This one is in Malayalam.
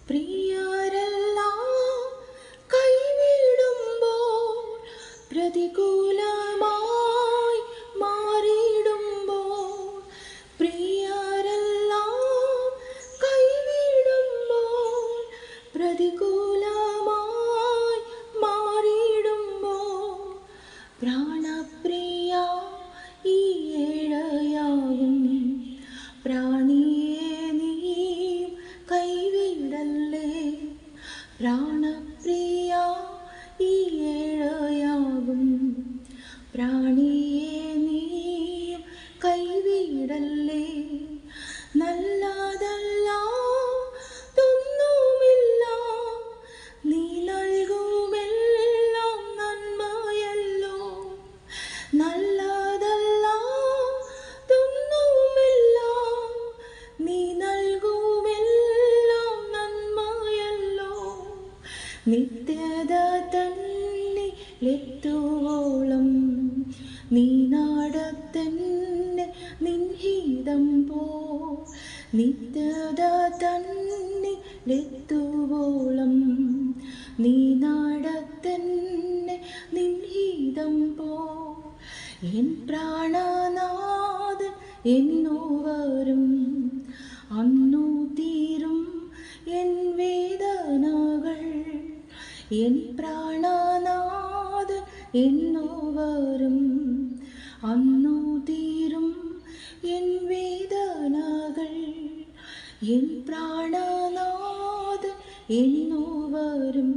പ്രിയരെല്ലാം കൈവിടുമ്പോൾ പ്രതികൂലമായി മാറിയിടുമ്പോൾ പ്രിയരെല്ലാം കൈവിടുമ്പോൾ പ്രതികൂലമായി മാറിയിടുമ്പോൾ പ്രാണപ്രിയ ഈ ഏഴയാകും പ്രാണിയെ നീ കൈവിടല്ലേ പ്രാണപ്രിയ ഈ ഏഴയാകും പ്രാണിയെ നീ കൈവിടല്ലേ നല്ലതല്ലാതൊന്നുമില്ല നീ നൽകുമെല്ലാം നന്മയല്ലോ നല്ലതല്ലാതൊന്നുമില്ല നീ നൽകുമെല്ലാം നന്മയല്ലോ നിത്യത തന്നിലെത്തുവോളം നീ നടത്തന്നെ നിൻഹിതം പോ നിത്യത തന്നിലെത്തുവോളം നീ നടത്തന്നെ നിൻഹിതം പോ എൻ പ്രാണനാഥൻ എന്നു വരും അന്നു തീരും എൻ വേദനകൾ എൻ പ്രാണനാഥൻ എന്നു വരും അന്നു തീരും എൻ വേദനകൾ എൻ പ്രാണനാഥൻ എന്നു വരും